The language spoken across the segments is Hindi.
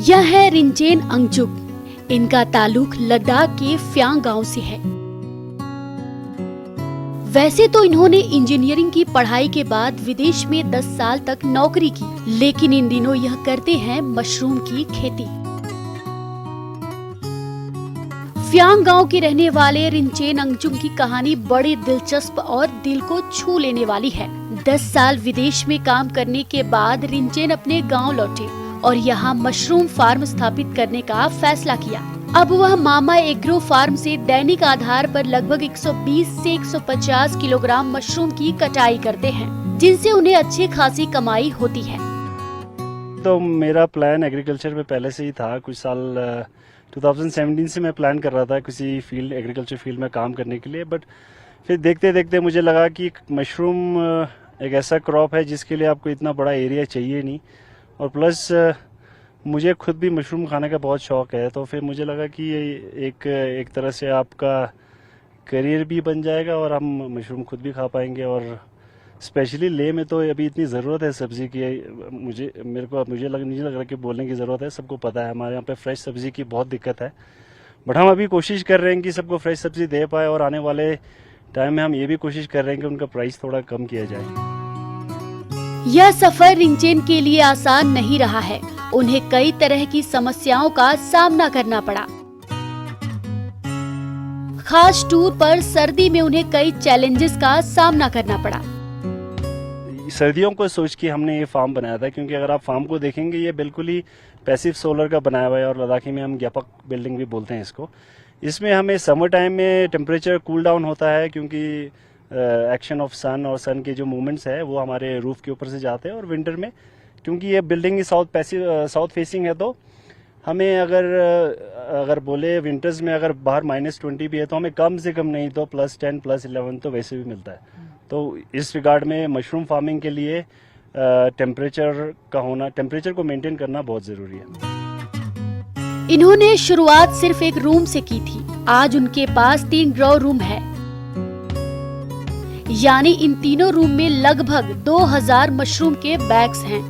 यह है रिंचेन अंगचुक। इनका ताल्लुक लद्दाख के फ्यांग गांव से है। वैसे तो इन्होंने इंजीनियरिंग की पढ़ाई के बाद विदेश में 10 साल तक नौकरी की, लेकिन इन दिनों यह करते हैं मशरूम की खेती। फ्यांग गांव के रहने वाले रिंचेन अंगचुक की कहानी बड़ी दिलचस्प और दिल को छू लेने वाली है। 10 साल विदेश में काम करने के बाद रिंचेन अपने गांव लौटे और यहाँ मशरूम फार्म स्थापित करने का फैसला किया। अब वह मामा एग्रो फार्म से दैनिक आधार पर लगभग 120 से 150 किलोग्राम मशरूम की कटाई करते हैं, जिनसे उन्हें अच्छी खासी कमाई होती है। तो मेरा प्लान एग्रीकल्चर में पहले से ही था। कुछ साल 2017 से मैं प्लान कर रहा था किसी एग्रीकल्चर फील्ड में काम करने के लिए, बट फिर देखते देखते मुझे लगा कि मशरूम एक ऐसा क्रॉप है जिसके लिए आपको इतना बड़ा एरिया चाहिए नहीं, और प्लस मुझे खुद भी मशरूम खाने का बहुत शौक है। तो फिर मुझे लगा कि ये एक तरह से आपका करियर भी बन जाएगा और हम मशरूम खुद भी खा पाएंगे। और स्पेशली ले में तो अभी इतनी ज़रूरत है सब्ज़ी की, मुझे नहीं लग रहा कि बोलने की ज़रूरत है। सबको पता है हमारे यहाँ पे फ्रेश सब्ज़ी की बहुत दिक्कत है, बट हम अभी कोशिश कर रहे हैं कि सबको फ्रेश सब्ज़ी दे पाए, और आने वाले टाइम में हम ये भी कोशिश कर रहे हैं कि उनका प्राइस थोड़ा कम किया जाए। यह सफर रिंचेन के लिए आसान नहीं रहा है। उन्हें कई तरह की समस्याओं का सामना करना पड़ा। खास टूर पर सर्दी में उन्हें कई चैलेंजेस का सामना करना पड़ा। सर्दियों को सोच के हमने ये फार्म बनाया था, क्योंकि अगर आप फार्म को देखेंगे ये बिल्कुल ही पैसिव सोलर का बनाया हुआ है, और लद्दाखी में हम ज्ञापक बिल्डिंग भी बोलते हैं इसको। इसमें हमें समर टाइम में टेम्परेचर कूल डाउन होता है, क्योंकि एक्शन ऑफ सन और सन के जो मूवमेंट्स है वो हमारे रूफ के ऊपर से जाते हैं। और विंटर में क्योंकि ये बिल्डिंग साउथ फेसिंग है, तो हमें अगर बोले विंटर्स में अगर बाहर -20 भी है तो हमें कम से कम नहीं तो +10 +11 तो वैसे भी मिलता है। तो इस रिगार्ड में मशरूम फार्मिंग के लिए टेम्परेचर को मेंटेन करना बहुत ज़रूरी है। इन्होंने शुरुआत सिर्फ एक रूम से की थी। आज उनके पास 3 ग्रो रूम है, यानी इन तीनों रूम में लगभग 2000 मशरूम के बैग्स हैं।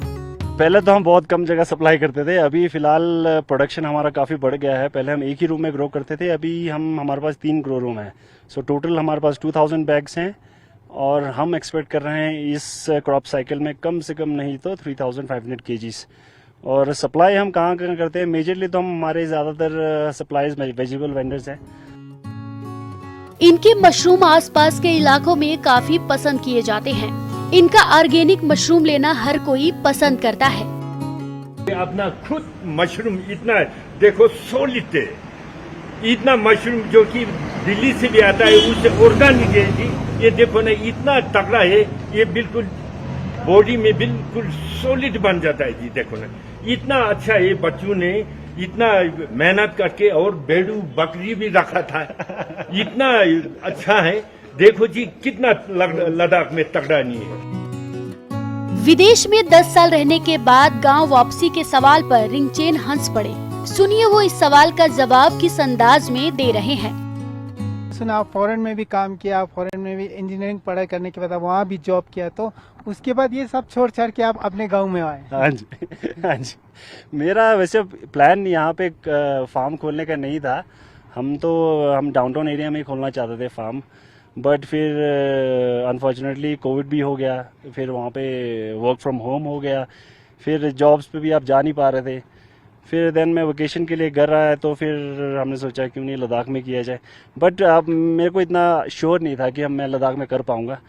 पहले तो हम बहुत कम जगह सप्लाई करते थे, अभी फिलहाल प्रोडक्शन हमारा काफ़ी बढ़ गया है। पहले हम एक ही रूम में ग्रो करते थे, अभी हमारे पास 3 ग्रो रूम है। सो टोटल हमारे पास 2000 बैग्स हैं, और हम एक्सपेक्ट कर रहे हैं इस क्रॉप साइकिल में कम से कम नहीं तो 3500 kgs। और सप्लाई हम कहाँ करते हैं, मेजरली तो हम हमारे ज़्यादातर सप्लाईज वेजिटेबल वेंडर्स हैं। इनके मशरूम आसपास के इलाकों में काफी पसंद किए जाते हैं। इनका ऑर्गेनिक मशरूम लेना हर कोई पसंद करता है। अपना खुद मशरूम इतना देखो सॉलिड है, इतना मशरूम जो कि दिल्ली से भी आता है, उससे ऑर्गेनिक है जी। ये देखो ना इतना तगड़ा है, ये बिल्कुल बॉडी में बिल्कुल सॉलिड बन जाता है जी। देखो ना इतना अच्छा है, बच्चों ने इतना मेहनत करके, और भेड़ू बकरी भी रखा था, इतना अच्छा है। देखो जी कितना लद्दाख में तगड़ा नहीं है। विदेश में 10 साल रहने के बाद गांव वापसी के सवाल पर रिंचेन हंस पड़े। सुनिए वो इस सवाल का जवाब किस अंदाज में दे रहे हैं। सुना, फॉरेन में भी काम किया, फॉरेन में भी इंजीनियरिंग पढ़ाई करने के बाद वहाँ भी जॉब किया, तो उसके बाद ये सब छोड़ छाड़ के आप अपने गांव में आए। हाँ जी। मेरा वैसे प्लान यहाँ पे फार्म खोलने का नहीं था। हम डाउनटाउन एरिया में खोलना चाहते थे फार्म, बट फिर अनफॉर्चुनेटली कोविड भी हो गया, फिर वहाँ पे वर्क फ्रॉम होम हो गया, फिर जॉब्स पे भी आप जा नहीं पा रहे थे। फिर देन मैं वेकेशन के लिए घर आया, तो फिर हमने सोचा क्यों नहीं लद्दाख में किया जाए। बट अब मेरे को इतना श्योर नहीं था कि मैं लद्दाख में कर पाऊँगा,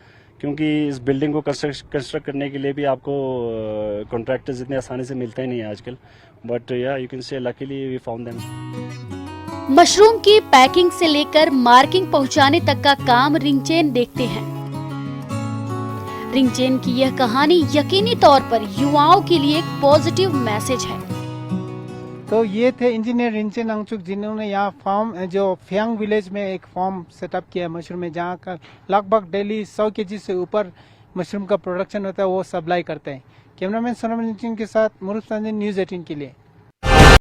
क्योंकि इस बिल्डिंग को कंस्ट्रक्ट करने के लिए भी आपको कॉन्ट्रैक्टर्स इतने आसानी से मिलते ही नहीं है आजकल। But yeah you can say luckily we found them. Mushroom की पैकिंग से लेकर मार्किंग पहुंचाने तक का काम रिंचेन देखते हैं। रिंचेन की यह कहानी यकीनी तौर पर युवाओं के लिए एक पॉजिटिव मैसेज है। तो ये थे इंजीनियर रिंचेन अंगचुक, जिन्होंने यहाँ फार्म जो फ्यांग विलेज में एक फार्म सेटअप किया मशरूम में, जहाँ का लगभग डेली 100 kg से ऊपर मशरूम का प्रोडक्शन होता है, वो सप्लाई करते हैं। कैमरामैन सोनम के साथ मुरुफ संजय, न्यूज़ 18 के लिए।